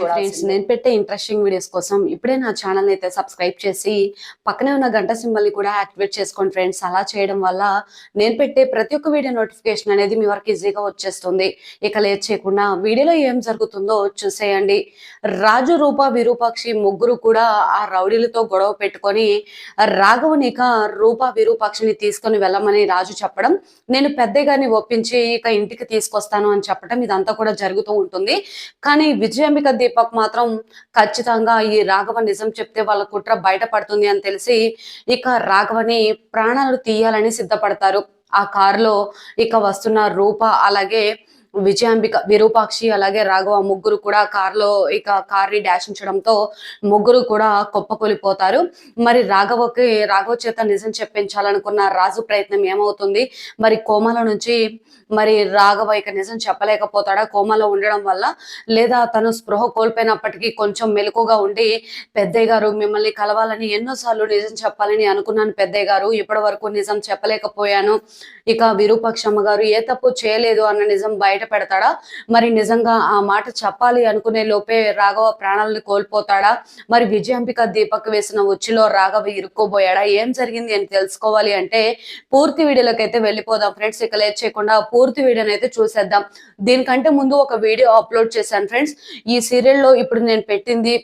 Friends, నేను పెట్టే interesting videos కోసం ఇప్పుడే నా ఛానల్ అయితే సబ్స్క్రైబ్ చేసి పక్కనే ఉన్న గంట సింబల్ ని కూడా యాక్టివేట్ చేసుకోండి ఫ్రెండ్స్. అలా చేయడం వల్ల నేను పెట్టే ప్రతి ఒక్క వీడియో నోటిఫికేషన్ అనేది మీ వరకు ఈజీగా వచ్చేస్తుంది. ఇక లేట్ చేయకుండా వీడియోలో ఏం జరుగుతుందో చూసేయండి. రాజు, రూప, విరూపాక్షి ముగ్గురు కూడా ఆ రౌడీలతో గొడవ పెట్టుకొని రాఘవుని ఇక రూప, విరూపాక్షిని తీసుకొని వెళ్ళమని రాజు చెప్పడం, నేను పెద్దగాని ఒప్పించి ఇక ఇంటికి తీసుకొస్తాను అని చెప్పడం, ఇదంతా కూడా జరుగుతూ ఉంటుంది. కానీ విజయాంబిక దీపక్ మాత్రం ఖచ్చితంగా ఈ రాఘవ నిజం చెప్తే వాళ్ళ కుట్ర బయటపడుతుంది అని తెలిసి ఇక రాఘవని ప్రాణాలు తీయాలని సిద్ధపడతారు. ఆ కారులో ఇక వస్తున్న రూప, అలాగే విజయాంబిక, విరూపాక్షి, అలాగే రాఘవ ముగ్గురు కూడా కారులో ఇక కార్ని డాషించడంతో ముగ్గురు కూడా కుప్పకూలిపోతారు. మరి రాఘవ చేత నిజం చెప్పించాలనుకున్న రాజు ప్రయత్నం ఏమవుతుంది? మరి కోమల నుంచి మరి రాఘవ ఇక నిజం చెప్పలేకపోతాడా కోమలో ఉండడం వల్ల? లేదా తను స్పృహ కోల్పోయినప్పటికీ కొంచెం మెలకుగా ఉండి, పెద్దయ్య గారు మిమ్మల్ని కలవాలని ఎన్నోసార్లు నిజం చెప్పాలని అనుకున్నాను పెద్దయ్య గారు, ఇప్పటి వరకు నిజం చెప్పలేకపోయాను, ఇక విరూపాక్షమ్మ గారు ఏ తప్పు చేయలేదు అన్న నిజం బయట పెడతాడా? మరి నిజంగా ఆ మాట చెప్పాలి అనుకునే లోపే రాఘవ ప్రాణాలను కోల్పోతాడా? మరి విజయాంబిక దీపక్ వేసిన ఉచ్చులో రాఘవ ఇరుక్కోబోయాడా? ఏం జరిగింది అని తెలుసుకోవాలి అంటే పూర్తి వీడియోలోకి అయితే వెళ్ళిపోదాం ఫ్రెండ్స్. ఇక లేట్ చేయకుండా పూర్తి వీడియోని అయితే చూసేద్దాం. దీనికంటే ముందు ఒక వీడియో అప్లోడ్ చేశాను ఫ్రెండ్స్. ఈ సీరియల్లో ఇప్పుడు నేను పెట్టింది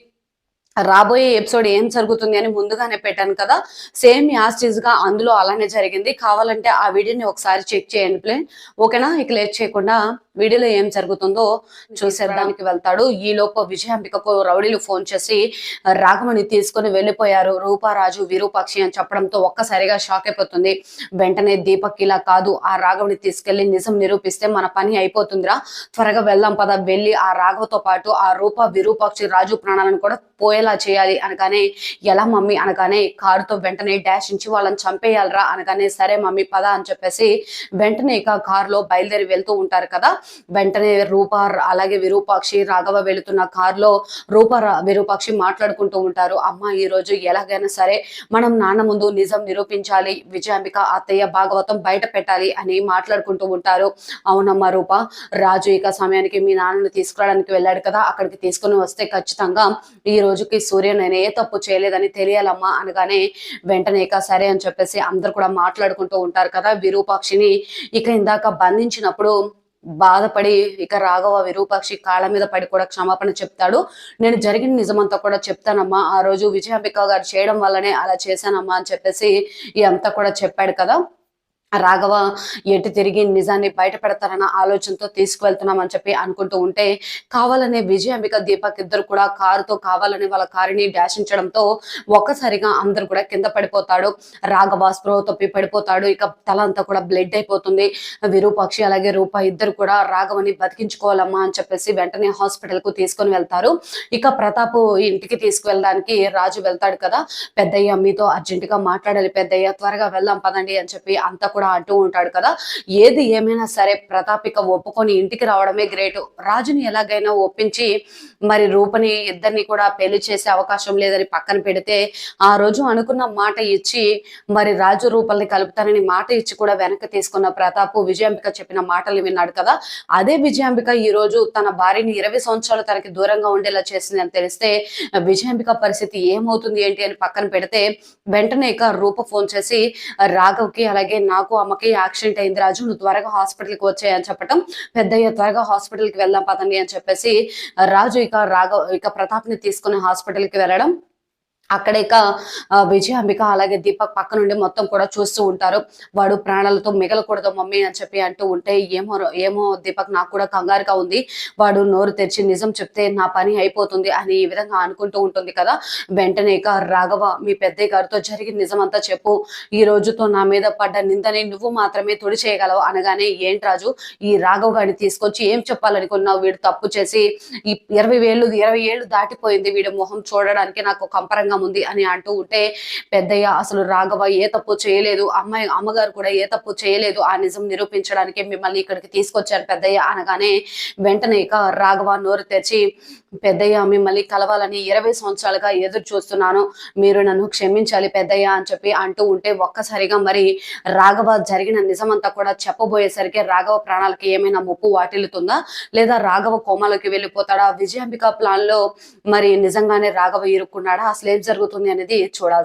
రాబోయే ఎపిసోడ్ ఏం జరుగుతుంది అని ముందుగానే పెట్టాను కదా, సేమ్ యాస్టీజ్ గా అందులో అలానే జరిగింది. కావాలంటే ఆ వీడియోని ఒకసారి చెక్ చేయండి ప్లీజ్, ఓకేనా? ఇక లేట్ చేయకుండా వీడియోలో ఏం జరుగుతుందో చూసేదానికి వెళ్తాడు. ఈ లోపు విజయాంబికకు రౌడీలు ఫోన్ చేసి రాఘవని తీసుకొని వెళ్ళిపోయారు రూపారాజు, విరూపాక్షి అని చెప్పడంతో ఒక్కసారిగా షాక్ అయిపోతుంది. వెంటనే దీపక్, ఇలా కాదు, ఆ రాఘవని తీసుకెళ్లి నిజం నిరూపిస్తే మన పని అయిపోతుందిరా, త్వరగా వెళ్దాం పద, వెళ్ళి ఆ రాఘవతో పాటు ఆ రూప, విరూపాక్షి, రాజు ప్రాణాలను కూడా పోయేలా చేయాలి అనగానే, ఎలా మమ్మీ అనగానే, కారుతో వెంటనే డాష్ ఇచ్చి వాళ్ళని చంపేయాలరా అనగానే, సరే మమ్మీ పద అని చెప్పేసి వెంటనే ఇక కారులో బయలుదేరి వెళ్తూ ఉంటారు కదా. వెంటనే రూప, అలాగే విరూపాక్షి, రాఘవ వెళుతున్న కారులో రూప, విరూపాక్షి మాట్లాడుకుంటూ ఉంటారు. అమ్మ, ఈ రోజు ఎలాగైనా సరే మనం నాన్న ముందు నిజం నిరూపించాలి, విజయాంబిక అత్తయ్య భాగవతం బయట పెట్టాలి అని మాట్లాడుకుంటూ ఉంటారు. అవునమ్మా రూప, రాజు ఇక సమయానికి మీ నాన్నను తీసుకురావడానికి వెళ్ళాడు కదా, అక్కడికి తీసుకుని వస్తే ఖచ్చితంగా ఈ రోజుకి సూర్య నేను ఏ తప్పు చేయలేదని తెలియాలమ్మా అనగానే, వెంటనే ఇక సరే అని చెప్పేసి అందరు కూడా మాట్లాడుకుంటూ ఉంటారు కదా. విరూపాక్షిని ఇక ఇందాక బంధించినప్పుడు బాధపడి ఇక రాఘవ విరూపాక్షి కాళ్ళ మీద పడి కూడా క్షమాపణ చెప్తాడు. నేను జరిగిన నిజమంతా కూడా చెప్తానమ్మా, ఆ రోజు విజయాంబిక గారు చేయడం వల్లనే అలా చేశానమ్మా అని చెప్పేసి ఇదంతా కూడా చెప్పాడు కదా. రాఘవ ఎటు తిరిగి నిజాన్ని బయట పెడతారన్న ఆలోచనతో తీసుకువెళ్తున్నామని చెప్పి అనుకుంటూ ఉంటే, కావాలనే విజయాంబిక, దీపక్ ఇద్దరు కూడా కారుతో కావాలని వాళ్ళ కారుని డాషించడంతో ఒక్కసారిగా అందరు కూడా కింద పడిపోతాడు. రాఘవ స్పృహ తప్పి పడిపోతాడు. ఇక తల అంతా కూడా బ్లడ్ అయిపోతుంది. విరూపాక్షి అలాగే రూప ఇద్దరు కూడా రాఘవని బతికించుకోవాలమ్మా అని చెప్పేసి వెంటనే హాస్పిటల్ కు తీసుకొని వెళ్తారు. ఇక ప్రతాప్ ఇంటికి తీసుకువెళ్ళడానికి రాజు వెళ్తాడు కదా. పెద్దయ్య, మీతో అర్జెంట్ గా మాట్లాడాలి పెద్దయ్య, త్వరగా వెళ్దాం పదండి అని చెప్పి అంతా కూడా అంటూ ఉంటాడు కదా. ఏది ఏమైనా సరే ప్రతాపిక ఒప్పుకొని ఇంటికి రావడమే గ్రేట్. రాజుని ఎలాగైనా ఒప్పించి మరి రూపని ఇద్దరిని కూడా పెళ్లి చేసే అవకాశం లేదని పక్కన పెడితే, ఆ రోజు అనుకున్న మాట ఇచ్చి మరి రాజు రూపల్ని కలుపుతానని మాట ఇచ్చి కూడా వెనక్కి తీసుకున్న ప్రతాప్ విజయాంబిక చెప్పిన మాటలు విన్నాడు కదా. అదే విజయాంబిక ఈ రోజు తన భార్యని 20 సంవత్సరాలు తనకి దూరంగా ఉండేలా చేసింది అని తెలిస్తే విజయాంబిక పరిస్థితి ఏమవుతుంది ఏంటి అని పక్కన పెడితే, వెంటనే ఇక రూప ఫోన్ చేసి రాఘవ్కి అలాగే నాకు, అమ్మకి యాక్సిడెంట్ అయింది రాజు, నువ్వు త్వరగా హాస్పిటల్కి వచ్చాయని చెప్పటం, పెద్దయ్య త్వరగా హాస్పిటల్కి వెళ్దాం పదండి అని చెప్పేసి రాజు ఇక ప్రతాప్ ని తీసుకుని హాస్పిటల్కి వెళ్ళడం. అక్కడ ఇక విజయాంబిక అలాగే దీపక్ పక్క నుండి మొత్తం కూడా చూస్తూ ఉంటారు. వాడు ప్రాణాలతో మిగలకూడదు మమ్మీ అని చెప్పి అంటూ ఉంటే, ఏమో దీపక్, నాకు కూడా కంగారుగా ఉంది, వాడు నోరు తెరిచి నిజం చెప్తే నా పని అయిపోతుంది అని ఈ విధంగా అనుకుంటూ ఉంటుంది కదా. వెంటనే ఇక రాఘవ, మీ పెద్దయ్య గారితో జరిగిన నిజమంతా చెప్పు, ఈ రోజుతో నా మీద పడ్డ నిందని నువ్వు మాత్రమే తుడి చేయగలవు అనగానే, ఏంటి రాజు, ఈ రాఘవ్ గారిని తీసుకొచ్చి ఏం చెప్పాలనుకున్నావు? వీడు తప్పు చేసి ఈ 20 ఏళ్ళు దాటిపోయింది, వీడి మొహం చూడడానికి నాకు కంపరంగా ఆనందంగా ఉంది అని అంటూ ఉంటే, పెద్దయ్య అసలు రాఘవ ఏ తప్పు చేయలేదు, అమ్మగారు కూడా ఏ తప్పు చేయలేదు, ఆ నిజం నిరూపించడానికి మిమ్మల్ని ఇక్కడికి తీసుకొచ్చారు పెద్దయ్య అనగానే, వెంటనే ఇక రాఘవ నోరు తెరిచి, పెద్దయ్య మిమ్మల్ని కలవాలని 20 సంవత్సరాలుగా ఎదురు చూస్తున్నాను, మీరు నన్ను క్షమించాలి పెద్దయ్య అని చెప్పి అంటూ ఉంటే, ఒక్కసారిగా మరి రాఘవ జరిగిన నిజమంతా కూడా చెప్పబోయేసరికి రాఘవ ప్రాణాలకి ఏమైనా ముప్పు వాటిల్లుతుందా, లేదా రాఘవ కోమాలోకి వెళ్ళిపోతాడా, విజయాంబిక ప్లాన్ లో మరి నిజంగానే రాఘవ ఇరుక్కున్నాడా, అసలు ఏం జరుగుతుంది అనేది చూడాల్సి